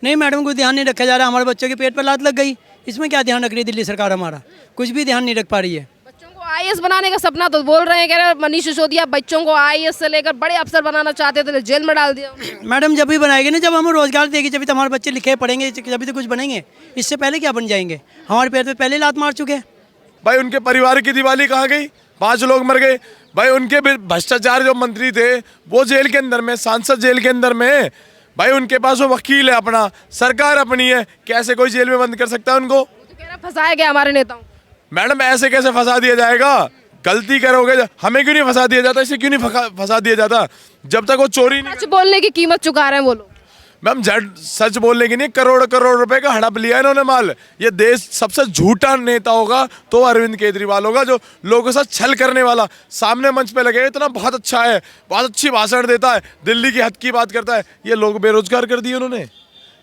नहीं मैडम, कोई ध्यान नहीं रखा जा रहा। हमारे बच्चों के पेट पर लात लग गई, इसमें क्या ध्यान रख रही है दिल्ली सरकार? हमारा कुछ भी ध्यान नहीं रख पा रही है। बच्चों को आईएएस बनाने का सपना तो बोल रहे हैं, कह रहे हैं मनीष सिसोदिया बच्चों को आईएएस से लेकर बड़े अफसर बनाना चाहते थे, जेल में डाल दिया उन्होंने। मैडम जब भी बनाएंगे ना, जब हमें रोजगार देगी, जब भी तो हमारे बच्चे लिखे पढ़ेंगे, जब भी तो कुछ बनेंगे। इससे पहले क्या बन जाएंगे? हमारे पेट पे पहले लात मार चुके हैं। भाई उनके परिवार की दिवाली कहाँ गई? 5 लोग मर गए। भाई उनके भ्रष्टाचार जो मंत्री थे वो जेल के अंदर में, सांसद जेल के अंदर में। भाई उनके पास वो वकील है अपना, सरकार अपनी है, कैसे कोई जेल में बंद कर सकता है उनको? तो कह रहे हैं फंसाया गया हमारे नेताओं। मैडम ऐसे कैसे फंसा दिया जाएगा? गलती करोगे, हमें क्यों नहीं फंसा दिया जाता? इसे क्यों नहीं फंसा दिया जाता? जब तक वो चोरी नहीं। सच बोलने की कीमत चुका रहे हैं वो लोग। मैम सच बोलने की नहीं, करोड़ करोड़ रुपए का हड़प लिया इन्होंने माल। ये देश सबसे झूठा नेता होगा तो अरविंद केजरीवाल होगा, जो लोगों के साथ छल करने वाला। सामने मंच पे लगे, इतना बहुत अच्छा है, बहुत अच्छी भाषण देता है, दिल्ली की हद की बात करता है। ये लोग बेरोजगार कर दिए उन्होंने।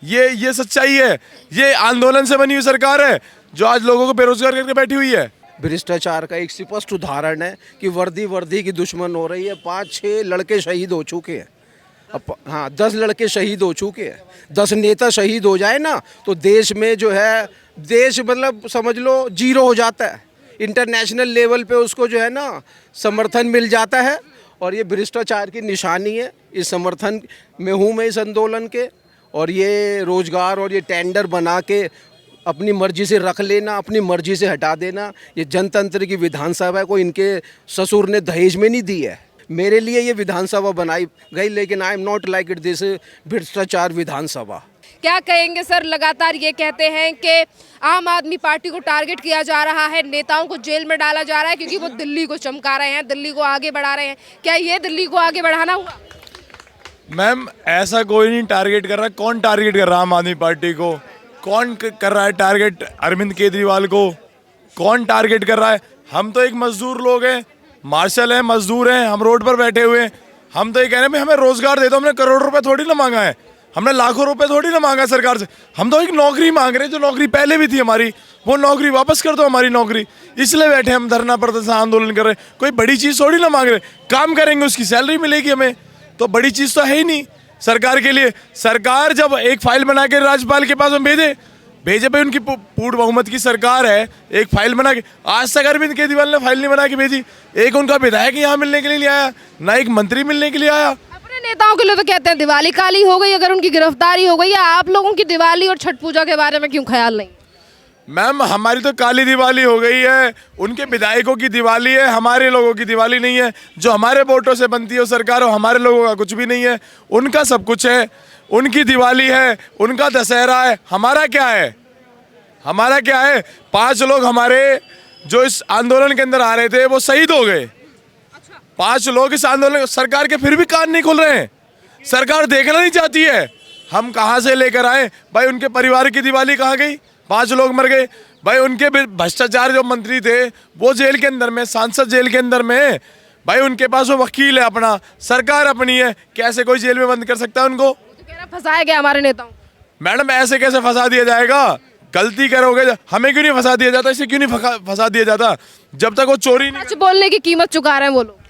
ये सच्चाई है। ये आंदोलन से बनी हुई सरकार है जो आज लोगों को बेरोजगार करके बैठी हुई है। भ्रष्टाचार का एक स्पष्ट उदाहरण है कि वर्दी की दुश्मन हो रही है। 5-6 लड़के शहीद हो चुके हैं। हाँ, 10 लड़के शहीद हो चुके हैं। 10 नेता शहीद हो जाए ना तो देश में जो है, देश मतलब समझ लो जीरो हो जाता है। इंटरनेशनल लेवल पे उसको जो है ना समर्थन मिल जाता है। और ये भ्रष्टाचार की निशानी है। इस समर्थन में हूँ मैं इस आंदोलन के। और ये रोजगार और ये टेंडर बना के अपनी मर्जी से रख लेना, अपनी मर्जी से हटा देना, ये जनतंत्र की विधानसभा है। कोई इनके ससुर ने दहेज में नहीं दी है। मेरे लिए ये विधानसभा बनाई गई, लेकिन I am not like it this भ्रष्टाचार विधानसभा। क्या कहेंगे सर? लगातार ये कहते हैं कि आम आदमी पार्टी को टारगेट किया जा रहा है, नेताओं को जेल में डाला जा रहा है क्योंकि वो दिल्ली को चमका रहे हैं, दिल्ली को आगे बढ़ा रहे हैं। क्या ये दिल्ली को आगे बढ़ाना हुआ? मैम ऐसा कोई नहीं टारगेट कर रहा। कौन टारगेट कर रहा है आम आदमी पार्टी को? कौन कर रहा है टारगेट अरविंद केजरीवाल को? कौन टारगेट कर रहा है? हम तो एक मजदूर लोग हैं, मार्शल हैं, मजदूर हैं, हम रोड पर बैठे हुए हैं। हम तो ये कह रहे हैं भाई हमें रोजगार दे दो। हमने करोड़ रुपए थोड़ी ना मांगा है, हमने लाखों रुपए थोड़ी ना मांगा सरकार से। हम तो एक नौकरी मांग रहे हैं, जो नौकरी पहले भी थी हमारी, वो नौकरी वापस कर दो हमारी नौकरी। इसलिए बैठे हम धरना प्रदर्शन आंदोलन कर रहे हैं। कोई बड़ी चीज़ थोड़ी ना मांग रहे। काम करेंगे उसकी सैलरी मिलेगी हमें, तो बड़ी चीज़ तो है ही नहीं सरकार के लिए। सरकार जब एक फाइल बना के राज्यपाल के पास में भेजे भाई, उनकी पूर्ण बहुमत की सरकार है, एक फाइल बना के। आज तक अरविंद केजरीवाल ने फाइल नहीं बना के भेजी। एक उनका विधायक यहाँ मिलने के लिए नहीं आया, ना एक मंत्री मिलने के लिए आया। अपने नेताओं के लिए तो कहते हैं दिवाली काली हो गई अगर उनकी गिरफ्तारी हो गई है। आप लोगों की दिवाली और छठ पूजा के बारे में क्यों ख्याल नहीं? मैम हमारी तो काली दिवाली हो गई है, उनके विधायकों की दिवाली है, हमारे लोगों की दिवाली नहीं है। जो हमारे वोटों से बनती है सरकार, हो हमारे लोगों का कुछ भी नहीं है। उनका सब कुछ है, उनकी दिवाली है, उनका दशहरा है। हमारा क्या है? हमारा क्या है? 5 लोग हमारे जो इस आंदोलन के अंदर आ रहे थे वो शहीद हो गए। 5 लोग इस आंदोलन, सरकार के फिर भी कान नहीं खुल रहे हैं। सरकार देखना नहीं चाहती है। हम कहाँ से लेकर आए? भाई उनके परिवार की दिवाली कहाँ गई? 5 लोग मर गए। भाई उनके भ्रष्टाचार जो मंत्री थे वो जेल के अंदर में, सांसद जेल के अंदर में। भाई उनके पास वो वकील है अपना, सरकार अपनी है, कैसे कोई जेल में बंद कर सकता है उनको? तो कह रहे हैं फंसाया गया हमारे नेताओं। मैडम ऐसे कैसे फंसा दिया जाएगा? गलती करोगे, हमें क्यों नहीं फंसा दिया जाता? इसे क्यों नहीं फंसा दिया जाता? जब तक वो चोरी नहीं। सच बोलने की कीमत चुका रहे हैं वो लोग।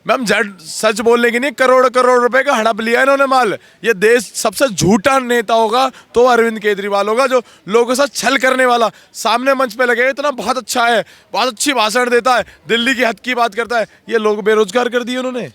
मैम सच बोलने की नहीं, करोड़ करोड़ रुपए का हड़प लिया इन्होंने माल। ये देश सबसे झूठा नेता होगा तो अरविंद केजरीवाल होगा, जो लोगों के साथ छल करने वाला। सामने मंच पे लगे, इतना बहुत अच्छा है, बहुत अच्छी भाषण देता है, दिल्ली की हद की बात करता है। ये लोग बेरोजगार कर दिए उन्होंने।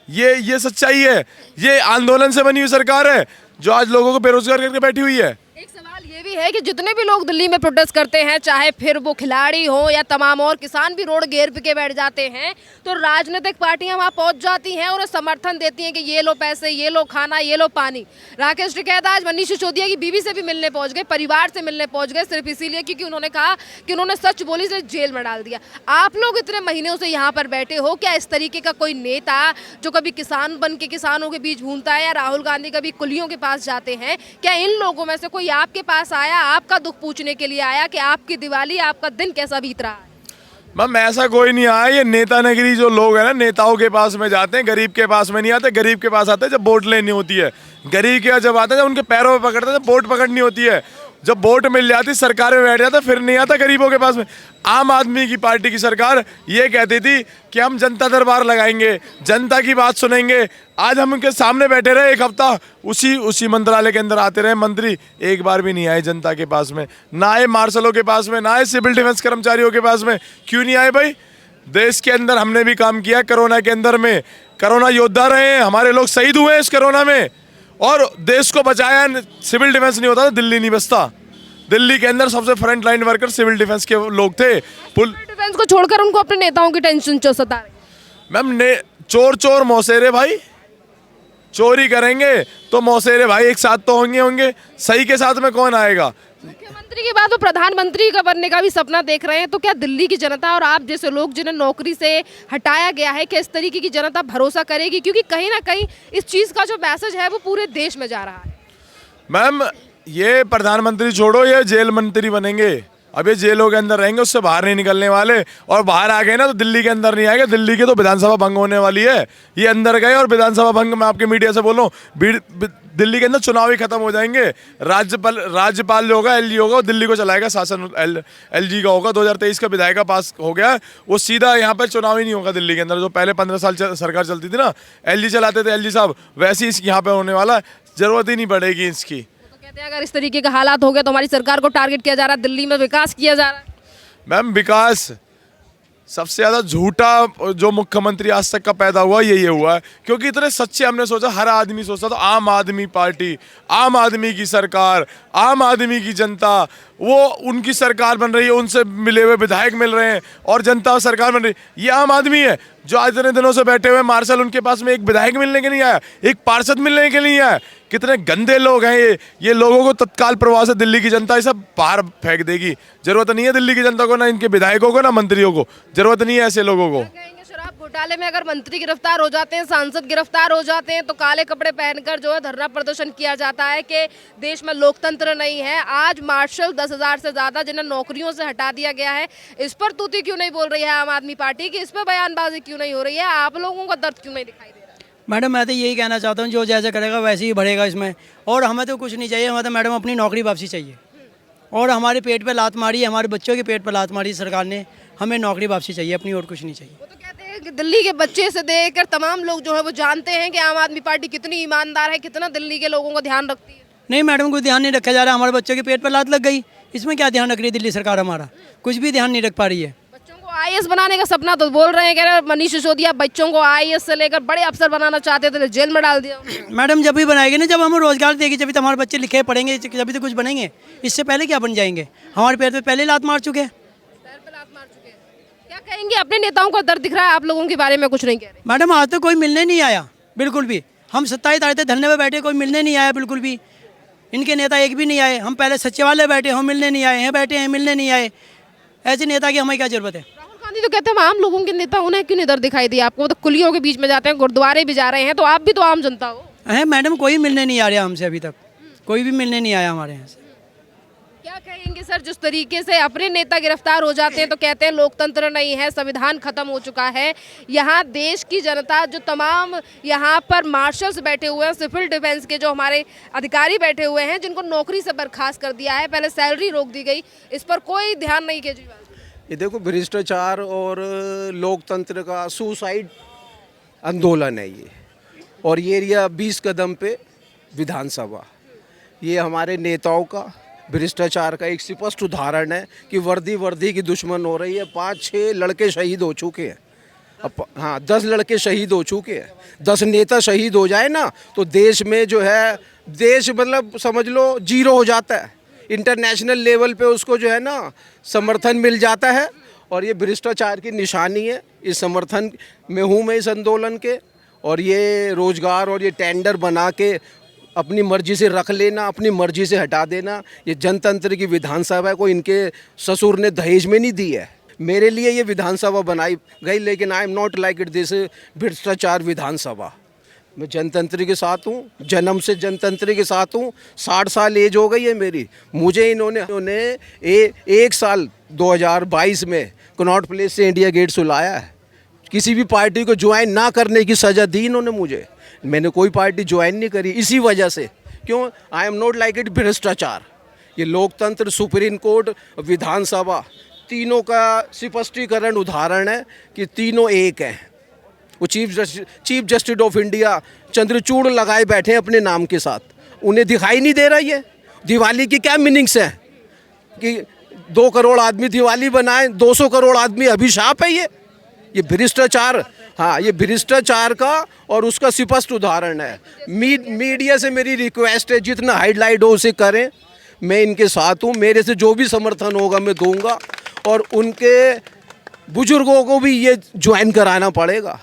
ये सच्चाई है। ये आंदोलन से बनी हुई सरकार है जो आज लोगों को बेरोजगार करके बैठी हुई है। एक सवाल ये भी है कि जितने भी लोग दिल्ली में प्रोटेस्ट करते हैं, चाहे फिर वो खिलाड़ी हो या तमाम और किसान भी रोड घेर के बैठ जाते हैं, तो राजनीतिक पार्टियां वहां पहुंच जाती हैं और समर्थन देती हैं कि ये लो पैसे, ये लो खाना, ये लो पानी। राकेश टिकैत आज मनीष सिसोदिया की बीवी से भी मिलने पहुंच गए, परिवार से मिलने पहुंच गए, सिर्फ इसीलिए क्योंकि उन्होंने कहा कि उन्होंने सच बोली, इसलिए जेल में डाल दिया। आप लोग इतने महीनों से यहाँ पर बैठे हो, क्या इस तरीके का कोई नेता जो कभी किसान बन के किसानों के बीच घूमता है, या राहुल गांधी कभी कुलियों के पास जाते हैं, क्या इन लोगों में से कोई आपके पास आया, आपका दुख पूछने के लिए आया कि आपकी दिवाली, आपका दिन कैसा बीत रहा है? मैम ऐसा कोई नहीं आया। ये नेता नगरी जो लोग हैं ना, नेताओं के पास में जाते हैं, गरीब के पास में नहीं आते। गरीब के पास आते हैं जब वोट लेनी होती है, गरीब के जब आते हैं जब उनके पैरों में पकड़ते हैं, जब वोट पकड़नी होती है। जब वोट मिल जाती सरकार में बैठ जाता फिर नहीं आता गरीबों के पास में। आम आदमी की पार्टी की सरकार ये कहती थी कि हम जनता दरबार लगाएंगे, जनता की बात सुनेंगे। आज हम उनके सामने बैठे रहे एक हफ्ता, उसी मंत्रालय के अंदर आते रहे मंत्री, एक बार भी नहीं आए जनता के पास में, ना आए मार्शलों के पास में, ना आए सिविल डिफेंस कर्मचारियों के पास में। क्यों नहीं आए भाई? देश के अंदर हमने भी काम किया कोरोना के अंदर में, कोरोना योद्धा रहे हैं, हमारे लोग शहीद हुए हैं इस कोरोना में और देश को बचाया। सिविल डिफेंस नहीं होता तो दिल्ली नहीं बसता। दिल्ली के अंदर सबसे front line worker civil defence के लोग थे। डिफेंस को छोड़कर उनको अपने नेताओं की टेंशन सता रही है। मैम ने चोर मौसेरे भाई, चोरी करेंगे तो मौसेरे भाई एक साथ तो होंगे, सही के साथ में कौन आएगा? मुख्यमंत्री के बाद वो प्रधानमंत्री का बनने का भी सपना देख रहे हैं, तो क्या दिल्ली की जनता और आप जैसे लोग जिन्हें नौकरी से हटाया गया है, क्या इस तरीके की जनता भरोसा करेगी? क्योंकि कहीं ना कहीं इस चीज़ का जो मैसेज है वो पूरे देश में जा रहा है। मैम ये प्रधानमंत्री छोड़ो, ये जेल मंत्री बनेंगे। अब ये जेलों के अंदर रहेंगे, उससे बाहर नहीं निकलने वाले। और बाहर आ गए ना तो दिल्ली के अंदर नहीं आएंगे। दिल्ली के तो विधानसभा भंग होने वाली है। ये अंदर गए और विधानसभा भंग, मैं आपके मीडिया से बोल रहा हूँ, दिल्ली के अंदर चुनाव ही खत्म हो जाएंगे। राज्यपाल जो होगा, एलजी होगा, वो दिल्ली को चलाएगा शासन। एलजी का होगा, 2023 का विधायिका पास हो गया, वो सीधा यहाँ पर चुनाव ही नहीं होगा दिल्ली के अंदर। जो पहले 15 साल सरकार चलती थी ना, एलजी चलाते थे एलजी साहब, वैसे ही यहाँ पे होने वाला, जरूरत ही नहीं पड़ेगी इसकी। कहते हैं अगर इस तरीके के हालात हो गए तो हमारी सरकार को टारगेट किया जा रहा है, दिल्ली में विकास किया जा रहा है। मैम विकास सबसे ज़्यादा झूठा जो मुख्यमंत्री आज तक का पैदा हुआ यही हुआ है, क्योंकि इतने सच्चे हमने सोचा, हर आदमी सोचता तो आम आदमी पार्टी, आम आदमी की सरकार, आम आदमी की जनता, वो उनकी सरकार बन रही है, उनसे मिले हुए विधायक मिल रहे हैं और जनता सरकार बन रही है। ये आम आदमी है जो आज इतने दिनों से बैठे हुए मार्शल, उनके पास में एक विधायक मिलने के लिए आया, एक पार्षद मिलने के लिए आया। कितने गंदे लोग हैं ये लोगों को तत्काल प्रभाव से दिल्ली की जनता ये सब बाहर फेंक देगी। जरूरत नहीं है दिल्ली की जनता को, ना इनके विधायकों को, ना मंत्रियों को, जरूरत नहीं है ऐसे लोगों को। शराब घोटाले में अगर मंत्री गिरफ्तार हो जाते हैं, सांसद गिरफ्तार हो जाते हैं, तो काले कपड़े पहनकर जो है धरना प्रदर्शन किया जाता है कि देश में लोकतंत्र नहीं है। आज मार्शल 10,000 से ज़्यादा जिन्हें नौकरियों से हटा दिया गया है, इस पर तूती क्यों नहीं बोल रही है आम आदमी पार्टी की? इस पर बयानबाजी क्यों नहीं हो रही है? आप लोगों का दर्द क्यों नहीं दिखाई दे रहा है? मैडम मैं तो यही कहना चाहता हूँ, जो जैसे करेगा वैसे ही बढ़ेगा इसमें। और हमें तो कुछ नहीं चाहिए, हमें तो मैडम अपनी नौकरी वापसी चाहिए। और हमारे पेट पे लात मारी है, हमारे बच्चों के पेट पे लात मारी सरकार ने, हमें नौकरी वापसी चाहिए अपनी, और कुछ नहीं चाहिए। वो तो कहते हैं कि दिल्ली के बच्चे से देखकर तमाम लोग जो है वो जानते हैं कि आम आदमी पार्टी कितनी ईमानदार है, कितना दिल्ली के लोगों का ध्यान रखती है। नहीं मैडम, कोई ध्यान नहीं रखा जा रहा। हमारे बच्चों के पेट पर लात लग गई, इसमें क्या ध्यान रख रही है दिल्ली सरकार? हमारा कुछ भी ध्यान नहीं रख पा रही है। बच्चों को आईएएस बनाने का सपना तो बोल रहे हैं, कह रहे हैं मनीष सिसोदिया बच्चों को आईएएस से लेकर बड़े अफसर बनाना चाहते थे, जेल में डाल दिया। मैडम जब भी बनाएगी ना, जब हमें रोजगार देगी, जब भी हमारे बच्चे लिखे पढ़ेंगे, जब तो कुछ बनेंगे। इससे पहले क्या बन जाएंगे? हमारे पेट पे पहले लात मार चुके हैं। पैर पे लात मार चुके हैं। क्या कहेंगे? अपने नेताओं का दर्द दिख रहा है, आप लोगों के बारे में कुछ नहीं कह रहे। मैडम आज तक कोई मिलने नहीं आया, बिल्कुल भी। हम 27 तारीख धरने में बैठे, कोई मिलने नहीं आया बिल्कुल भी। इनके नेता एक भी नहीं आए। हम पहले सचिवालय बैठे, हम मिलने नहीं आए हैं, बैठे हैं मिलने नहीं आए। ऐसे नेता की हमें क्या जरूरत है? राहुल गांधी तो कहते हैं आम लोगों के नेता, उन्हें क्यों नहीं दर्द दिखाई दिया आपको? तो कुलियों के बीच में जाते हैं, गुरुद्वारे भी जा रहे हैं, तो आप भी तो आम जनता हो। है मैडम, कोई मिलने नहीं आ रहा हमसे, अभी तक कोई भी मिलने नहीं आया हमारे यहाँ से। क्या कहेंगे सर, जिस तरीके से अपने नेता गिरफ्तार हो जाते हैं तो कहते हैं लोकतंत्र नहीं है, संविधान खत्म हो चुका है। यहाँ देश की जनता, जो तमाम यहाँ पर मार्शल्स बैठे हुए हैं, सिविल डिफेंस के जो हमारे अधिकारी बैठे हुए हैं, जिनको नौकरी से बर्खास्त कर दिया है, पहले सैलरी रोक दी गई, इस पर कोई ध्यान नहीं केजरीवाल। ये देखो, भ्रष्टाचार और लोकतंत्र का सुसाइड आंदोलन है ये। और ये एरिया 20 कदम पे विधानसभा, ये हमारे नेताओं का भ्रष्टाचार का एक स्पष्ट उदाहरण है कि वर्दी की दुश्मन हो रही है। 5-6 लड़के शहीद हो चुके हैं। अब हाँ, 10 लड़के शहीद हो चुके हैं। 10 नेता शहीद हो जाए ना तो देश में जो है, देश मतलब समझ लो 0 हो जाता है। इंटरनेशनल लेवल पे उसको जो है ना समर्थन मिल जाता है। और ये भ्रष्टाचार की निशानी है। इस समर्थन में हूँ मैं इस आंदोलन के। और ये रोजगार और ये टेंडर बना के अपनी मर्जी से रख लेना, अपनी मर्जी से हटा देना, ये जनतंत्र की विधानसभा को इनके ससुर ने दहेज में नहीं दी है। मेरे लिए ये विधानसभा बनाई गई, लेकिन I am not like it this भ्रष्टाचार विधानसभा। मैं जनतंत्र के साथ हूँ, जन्म से जनतंत्र के साथ हूँ। 60 साल एज हो गई है मेरी। मुझे इन्होंने 1 साल 2022 में कनॉट प्लेस से इंडिया गेट सुलाया है। किसी भी पार्टी को ज्वाइन ना करने की सज़ा दी इन्होंने मुझे। मैंने कोई पार्टी ज्वाइन नहीं करी इसी वजह से। क्यों? I am not like it भ्रष्टाचार। ये लोकतंत्र, सुप्रीम कोर्ट, विधानसभा, तीनों का स्पष्टीकरण उदाहरण है कि तीनों एक हैं। वो chief justice of India Chandrachud लगाए बैठे हैं अपने नाम के साथ, उन्हें दिखाई नहीं दे रहा। ये दिवाली की क्या मीनिंग्स है कि 2 करोड़ आदमी दिवाली बनाए, 200 करोड़ आदमी अभिशाप है। ये भ्रष्टाचार, हाँ, ये भ्रष्टाचार का और उसका स्पष्ट उदाहरण है। मीडिया से मेरी रिक्वेस्ट है, जितना हाईलाइट हो उसे करें। मैं इनके साथ हूँ, मेरे से जो भी समर्थन होगा मैं दूंगा, और उनके बुजुर्गों को भी ये ज्वाइन कराना पड़ेगा।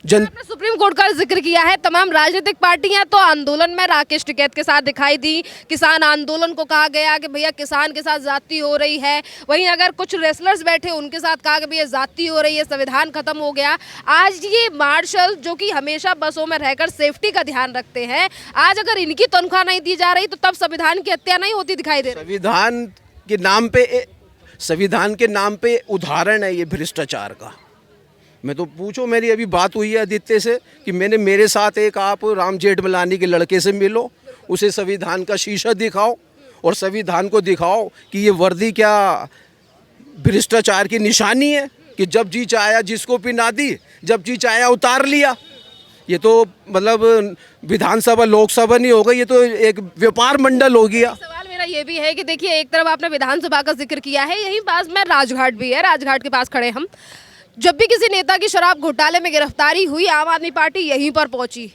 आपने सुप्रीम कोर्ट का जिक्र किया है। तमाम राजनीतिक पार्टियां तो आंदोलन में राकेश टिकैत के साथ दिखाई दी। किसान आंदोलन को कहा गया कि भैया किसान के साथ जाति हो रही है। वहीं अगर कुछ रेसलर्स बैठे उनके साथ कहा कि भैया जाति हो रही है, संविधान खत्म हो गया। आज ये मार्शल जो कि हमेशा बसों में रहकर सेफ्टी का ध्यान रखते हैं, आज अगर इनकी तनख्वाह नहीं दी जा रही तो तब संविधान की हत्या नहीं होती दिखाई दे रही। संविधान के नाम पे उदाहरण है ये भ्रष्टाचार का। मैं तो पूछो, मेरी अभी बात हुई है आदित्य से कि मेरे साथ एक आप राम जेठमलानी के लड़के से मिलो, उसे संविधान का शीशा दिखाओ और संविधान को दिखाओ कि ये वर्दी क्या भ्रष्टाचार की निशानी है कि जब जी चाया जिसको पिना दी, जब जी चाया उतार लिया। ये तो मतलब विधानसभा लोकसभा नहीं हो गई, ये तो एक व्यापार मंडल हो गया। सवाल मेरा ये भी है कि देखिए, एक तरफ आपने विधानसभा का जिक्र किया है, यहीं पास में राजघाट भी है, राजघाट के पास खड़े हम। जब भी किसी नेता की शराब घोटाले में गिरफ्तारी हुई, आम आदमी पार्टी यहीं पर पहुंची,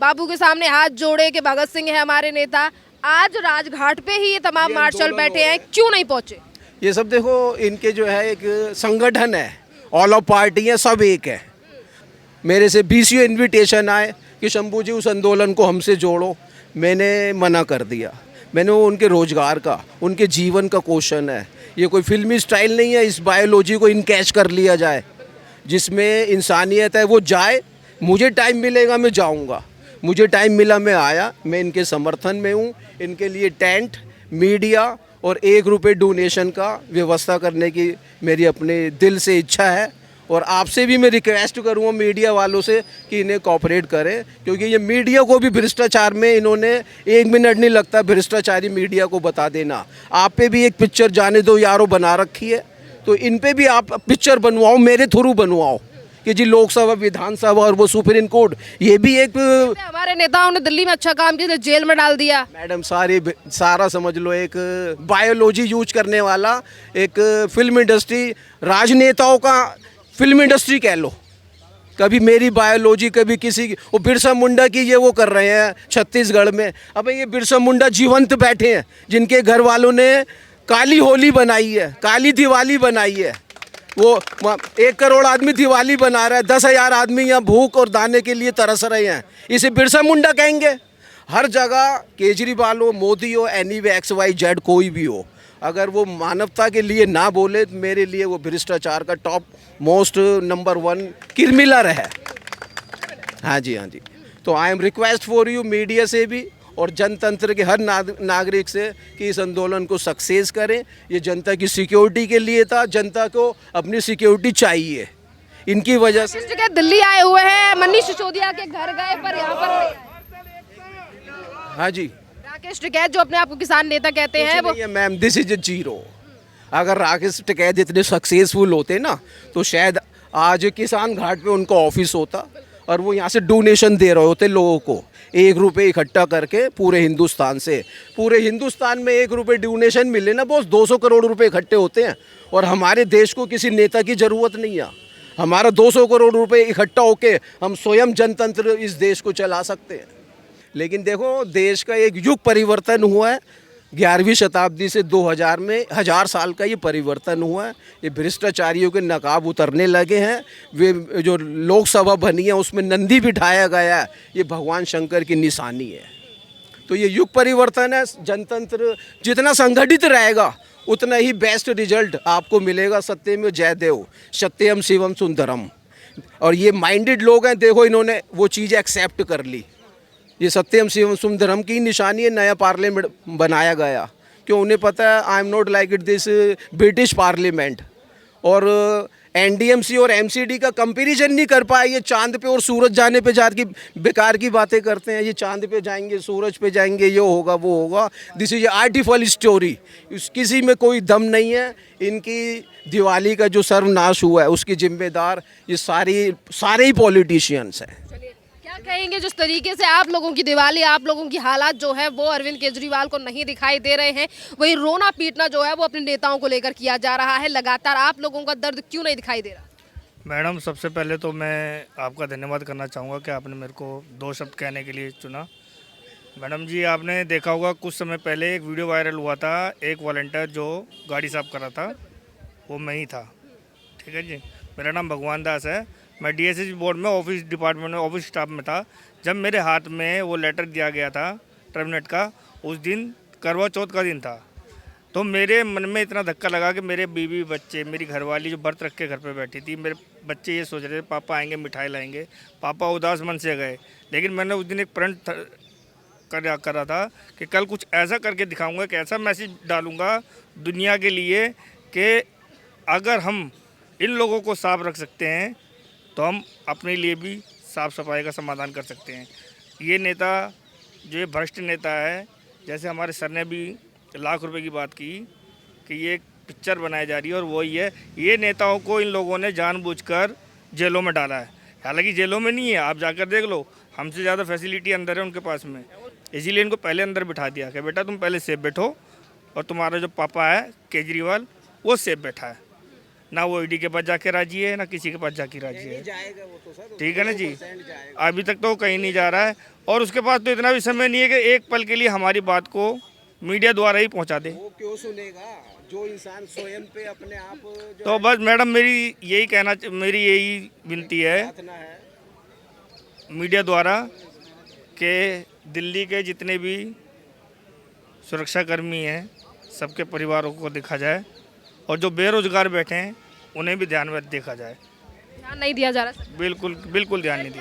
बाबू के सामने हाथ जोड़े कि भगत सिंह है हमारे नेता। आज राजघाट पे ही ये तमाम मार्शल बैठे हैं, क्यों नहीं पहुंचे? ये सब देखो, इनके जो है एक संगठन है, ऑल ऑफ पार्टी है, सब एक है। मेरे से 20 इन्विटेशन आए कि शंभू जी उस आंदोलन को हमसे जोड़ो, मैंने मना कर दिया। मैंने वो उनके रोजगार का, उनके जीवन का क्वेश्चन है। ये कोई फिल्मी स्टाइल नहीं है इस बायोलॉजी को इनकैच कर लिया जाए, जिसमें इंसानियत है वो जाए। मुझे टाइम मिलेगा मैं जाऊंगा, मुझे टाइम मिला मैं आया। मैं इनके समर्थन में हूँ। इनके लिए टेंट, मीडिया और 1 रुपये डोनेशन का व्यवस्था करने की मेरी अपने दिल से इच्छा है। और आपसे भी मैं रिक्वेस्ट करूँगा मीडिया वालों से कि इन्हें कोऑपरेट करें, क्योंकि ये मीडिया को भी भ्रष्टाचार में इन्होंने 1 मिनट नहीं लगता भ्रष्टाचारी मीडिया को बता देना। आप पे भी एक पिक्चर जाने दो यारो बना रखी है, तो इन पे भी आप पिक्चर बनवाओ, मेरे थ्रू बनवाओ कि जी लोकसभा, विधानसभा और वो सुप्रीम कोर्ट, ये भी एक हमारे नेताओं ने दिल्ली में अच्छा काम किया, जेल में डाल दिया। मैडम सारा समझ लो, एक बायोलॉजी यूज करने वाला एक फिल्म इंडस्ट्री, राजनेताओं का फिल्म इंडस्ट्री कह लो। कभी मेरी बायोलॉजी, कभी किसी की, वो बिरसा मुंडा की ये वो कर रहे हैं छत्तीसगढ़ में। अब ये बिरसा मुंडा जीवंत बैठे हैं, जिनके घर वालों ने काली होली बनाई है, काली दिवाली बनाई है। वो 1 करोड़ आदमी दिवाली बना रहा है, 10,000 आदमी यहाँ भूख और दाने के लिए तरस रहे हैं। इसे बिरसा मुंडा कहेंगे? हर जगह केजरीवाल हो, मोदी हो, एनीवे XYZ कोई भी हो, अगर वो मानवता के लिए ना बोले तो मेरे लिए वो भ्रष्टाचार का टॉप मोस्ट नंबर 1 क्रिमिनल है। हाँ जी, हाँ जी। तो I am request for you media से भी और जनतंत्र के हर नागरिक से कि इस आंदोलन को सक्सेस करें। ये जनता की सिक्योरिटी के लिए था, जनता को अपनी सिक्योरिटी चाहिए। इनकी वजह से दिल्ली आए हुए हैं, मनीष सिसोदिया के घर गए पर यहाँ पर, हाँ जी, राकेश टिकैत जो अपने आप को किसान नेता कहते हैं वो, ma'am this is a zero. अगर राकेश टिकैत इतने सक्सेसफुल होते ना तो शायद आज किसान घाट पे उनका ऑफिस होता और वो यहाँ से डोनेशन दे रहे होते लोगों को, 1 रुपये इकट्ठा करके पूरे हिंदुस्तान से। पूरे हिंदुस्तान में 1 रुपये डोनेशन मिले ना बॉस, 200 करोड़ रुपए इकट्ठे होते हैं। और हमारे देश को किसी नेता की ज़रूरत नहीं है। हमारा 200 करोड़ रुपए इकट्ठा होके हम स्वयं जनतंत्र इस देश को चला सकते हैं। लेकिन देखो, देश का एक युग परिवर्तन हुआ है 11वीं शताब्दी से 2000 में, 1000 साल का ये परिवर्तन हुआ है। ये भ्रष्टाचारियों के नकाब उतरने लगे हैं। वे जो लोकसभा बनी है उसमें नंदी बिठाया गया है, ये भगवान शंकर की निशानी है। तो ये युग परिवर्तन है। जनतंत्र जितना संगठित रहेगा उतना ही बेस्ट रिजल्ट आपको मिलेगा। सत्यमेव जयदेव, सत्यम शिवम सुंदरम। और ये माइंडेड लोग हैं, देखो इन्होंने वो चीज़ एक्सेप्ट कर ली। ये सत्यम शिवम सुंदरम की निशानी है। नया पार्लियामेंट बनाया गया, क्यों? उन्हें पता है I am not like it this British parliament. और एनडीएमसी और एमसीडी का कंपैरिजन नहीं कर पाए। ये चांद पे और सूरज जाने पे जाके बेकार की बातें करते हैं। ये चांद पे जाएंगे, सूरज पे जाएंगे, ये होगा वो होगा। This is artificial story. किसी में कोई दम नहीं है। इनकी दिवाली का जो सर्वनाश हुआ है उसकी जिम्मेदार ये सारे ही पॉलिटिशियंस हैं। चलिए, क्या कहेंगे जिस तरीके से आप लोगों की दिवाली, आप लोगों की हालात जो है वो अरविंद केजरीवाल को नहीं दिखाई दे रहे हैं, वही रोना पीटना जो है वो अपने नेताओं को लेकर किया जा रहा है लगातार, आप लोगों का दर्द क्यों नहीं दिखाई दे रहा? मैडम, सबसे पहले तो मैं आपका धन्यवाद करना चाहूँगा कि आपने मेरे को 2 शब्द कहने के लिए चुना। मैडम जी, आपने देखा होगा कुछ समय पहले एक वीडियो वायरल हुआ था, एक वॉलंटियर जो गाड़ी साफ कर रहा था, वो मैं ही था। ठीक है जी, मेरा नाम भगवान दास है। मैं डीएसएसबी बोर्ड में ऑफिस डिपार्टमेंट में ऑफिस स्टाफ में था। जब मेरे हाथ में वो लेटर दिया गया था टर्मिनेट का, उस दिन करवा चौथ का दिन था, तो मेरे मन में इतना धक्का लगा कि मेरे बीवी बच्चे, मेरी घरवाली जो व्रत रख के घर पे बैठी थी, मेरे बच्चे ये सोच रहे थे पापा आएंगे मिठाई लाएंगे, पापा उदास मन से गए। लेकिन मैंने उस दिन एक प्रण करा था कि कल कुछ ऐसा करके दिखाऊंगा, कि ऐसा मैसेज डालूंगा दुनिया के लिए कि अगर हम इन लोगों को साफ रख सकते हैं तो हम अपने लिए भी साफ सफाई का समाधान कर सकते हैं। ये नेता जो ये भ्रष्ट नेता है, जैसे हमारे सर ने भी लाख रुपए की बात की कि ये एक पिक्चर बनाई जा रही है और वही है, ये नेताओं को इन लोगों ने जानबूझकर जेलों में डाला है। हालांकि जेलों में नहीं है, आप जाकर देख लो, हमसे ज़्यादा फैसिलिटी अंदर है उनके पास में, इसीलिए इनको पहले अंदर बिठा दिया कि बेटा तुम पहले सेफ बैठो, और तुम्हारा जो पापा है केजरीवाल वो सेफ बैठा है, ना वो ईडी के पास जाके राजी है, ना किसी के पास जाके राजी है। ठीक है ना जी, अभी तक तो कहीं नहीं जा रहा है, और उसके पास तो इतना भी समय नहीं है कि एक पल के लिए हमारी बात को मीडिया द्वारा ही पहुंचा दे। वो क्यों सुनेगा जो इंसान स्वयं पे अपने आप तो बस मैडम, मेरी यही विनती है मीडिया द्वारा कि दिल्ली के जितने भी सुरक्षाकर्मी हैं सबके परिवारों को देखा जाए, और जो बेरोजगार बैठे हैं उन्हें भी ध्यान में देखा जाए। ध्यान नहीं दिया जा रहा? बिल्कुल बिल्कुल ध्यान नहीं दिया।